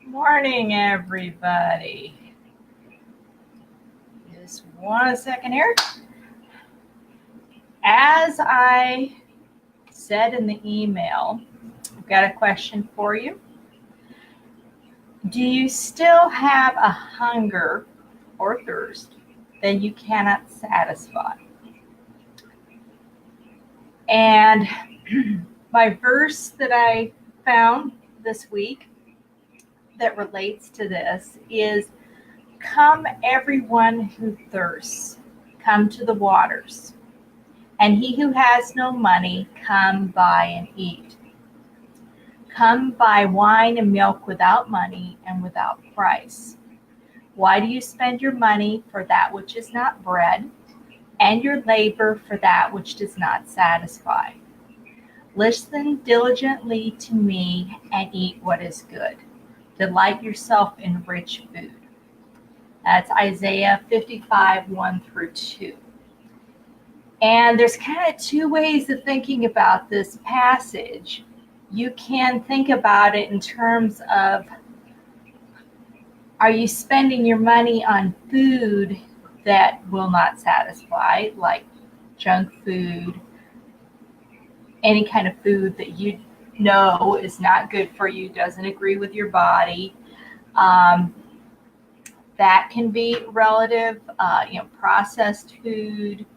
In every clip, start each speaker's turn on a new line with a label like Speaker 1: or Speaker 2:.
Speaker 1: Morning, everybody. Just 1 second here. As I said in the email, I've got a question for you. Do you still have a hunger or thirst that you cannot satisfy? And my verse that I found this week that relates to this is, "Come, everyone who thirsts, come to the waters, and he who has no money, come buy and eat. Come buy wine and milk without money and without price. Why do you spend your money for that which is not bread, and your labor for that which does not satisfy? Listen diligently to me and eat what is good. Delight yourself in rich food." That's Isaiah 55, 1 through 2. And there's kind of two ways of thinking about this passage. You can think about it in terms of, are you spending your money on food that will not satisfy, like junk food, any kind of food that you know is not good for you, doesn't agree with your body? That can be relative, processed food,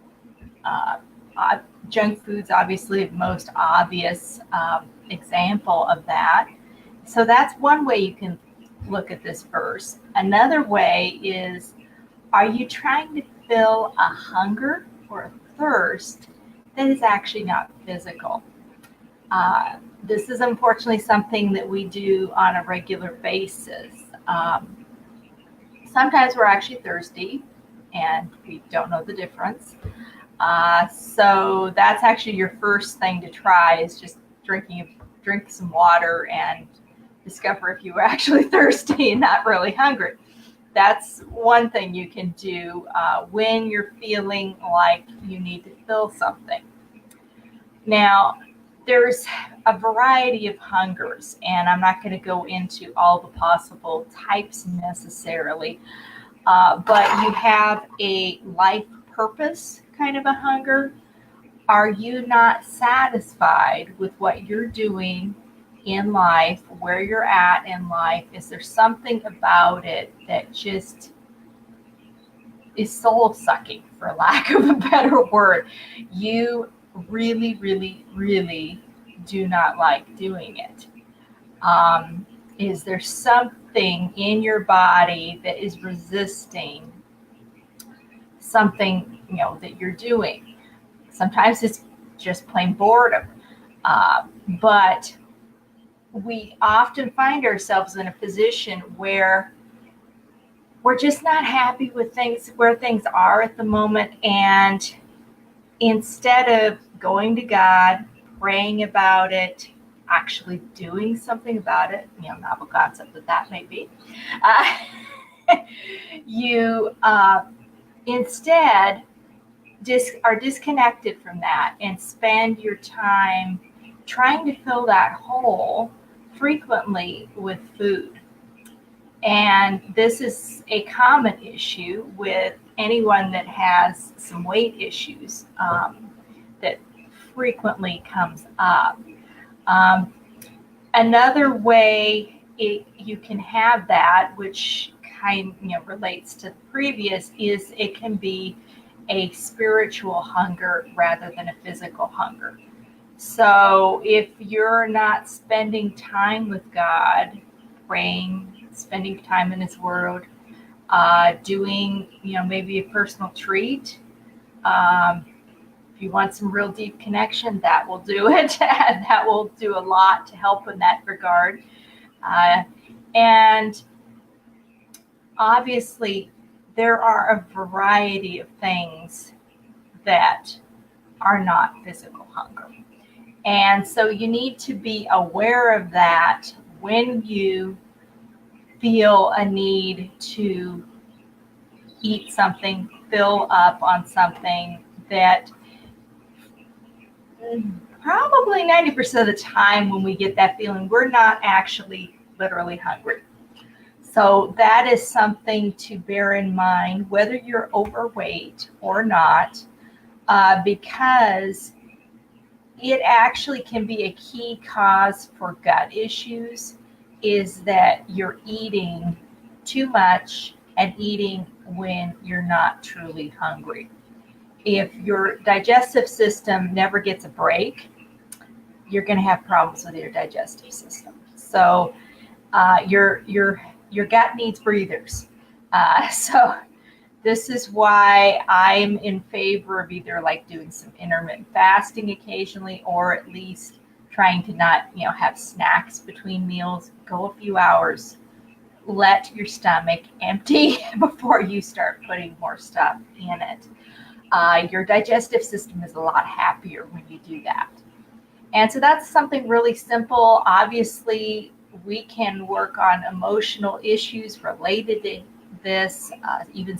Speaker 1: junk food's obviously the most obvious example of that. So that's one way you can look at this verse. Another way is, are you trying to fill a hunger or a thirst that is actually not physical? This is unfortunately something that we do on a regular basis. Sometimes we're actually thirsty and we don't know the difference. So that's actually your first thing to try, is just drink some water and discover if you were actually thirsty and not really hungry. That's one thing you can do when you're feeling like you need to fill something. Now, there's a variety of hungers, and I'm not going to go into all the possible types necessarily, but you have a life purpose kind of a hunger. Are you not satisfied with what you're doing in life, where you're at in life? Is there something about it that just is soul sucking, for lack of a better word? You really, really, really do not like doing it. Is there something in your body that is resisting something that you're doing? Sometimes it's just plain boredom, but we often find ourselves in a position where we're just not happy with things, where things are at the moment, and instead of going to God, praying about it, actually doing something about it, novel concept that may be, you instead are disconnected from that and spend your time trying to fill that hole, frequently with food. And this is a common issue with anyone that has some weight issues, that frequently comes up. Another way you can have that, which relates to the previous, is it can be a spiritual hunger rather than a physical hunger. So if you're not spending time with God, praying, spending time in His Word, doing, maybe a personal treat. If you want some real deep connection, that will do it. That will do a lot to help in that regard. And obviously, there are a variety of things that are not physical hunger. And so you need to be aware of that when you feel a need to eat something, fill up on something that probably 90% of the time when we get that feeling, we're not actually literally hungry. So that is something to bear in mind, whether you're overweight or not, because it actually can be a key cause for gut issues, is that you're eating too much and eating when you're not truly hungry. If your digestive system never gets a break, you're going to have problems with your digestive system. So your gut needs breathers. So this is why I'm in favor of either like doing some intermittent fasting occasionally, or at least trying to not, have snacks between meals. Go a few hours, let your stomach empty before you start putting more stuff in it. Your digestive system is a lot happier when you do that. And so that's something really simple. Obviously, we can work on emotional issues related to this, even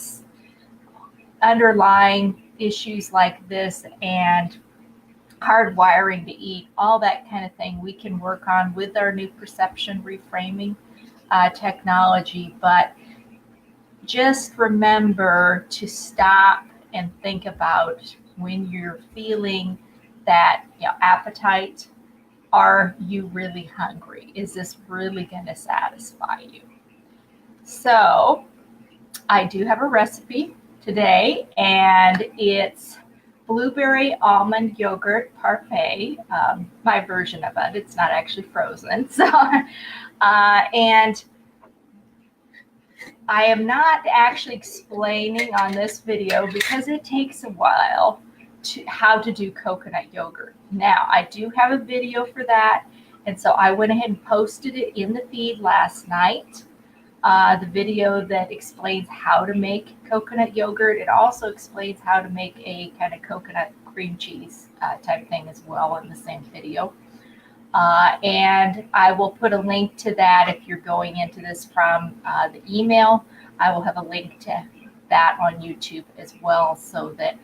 Speaker 1: underlying issues like this, and hardwiring to eat, all that kind of thing we can work on with our new perception reframing technology. But just remember to stop and think about when you're feeling that appetite. Are you really hungry? Is this really going to satisfy you? So I do have a recipe today, and it's blueberry almond yogurt parfait, my version of it. It's not actually frozen. So, and I am not actually explaining on this video because it takes a while how to do coconut yogurt. Now, I do have a video for that, and so I went ahead and posted it in the feed last night. The video that explains how to make coconut yogurt. It also explains how to make a kind of coconut cream cheese type thing as well in the same video. And I will put a link to that if you're going into this from the email. I will have a link to that on YouTube as well, so that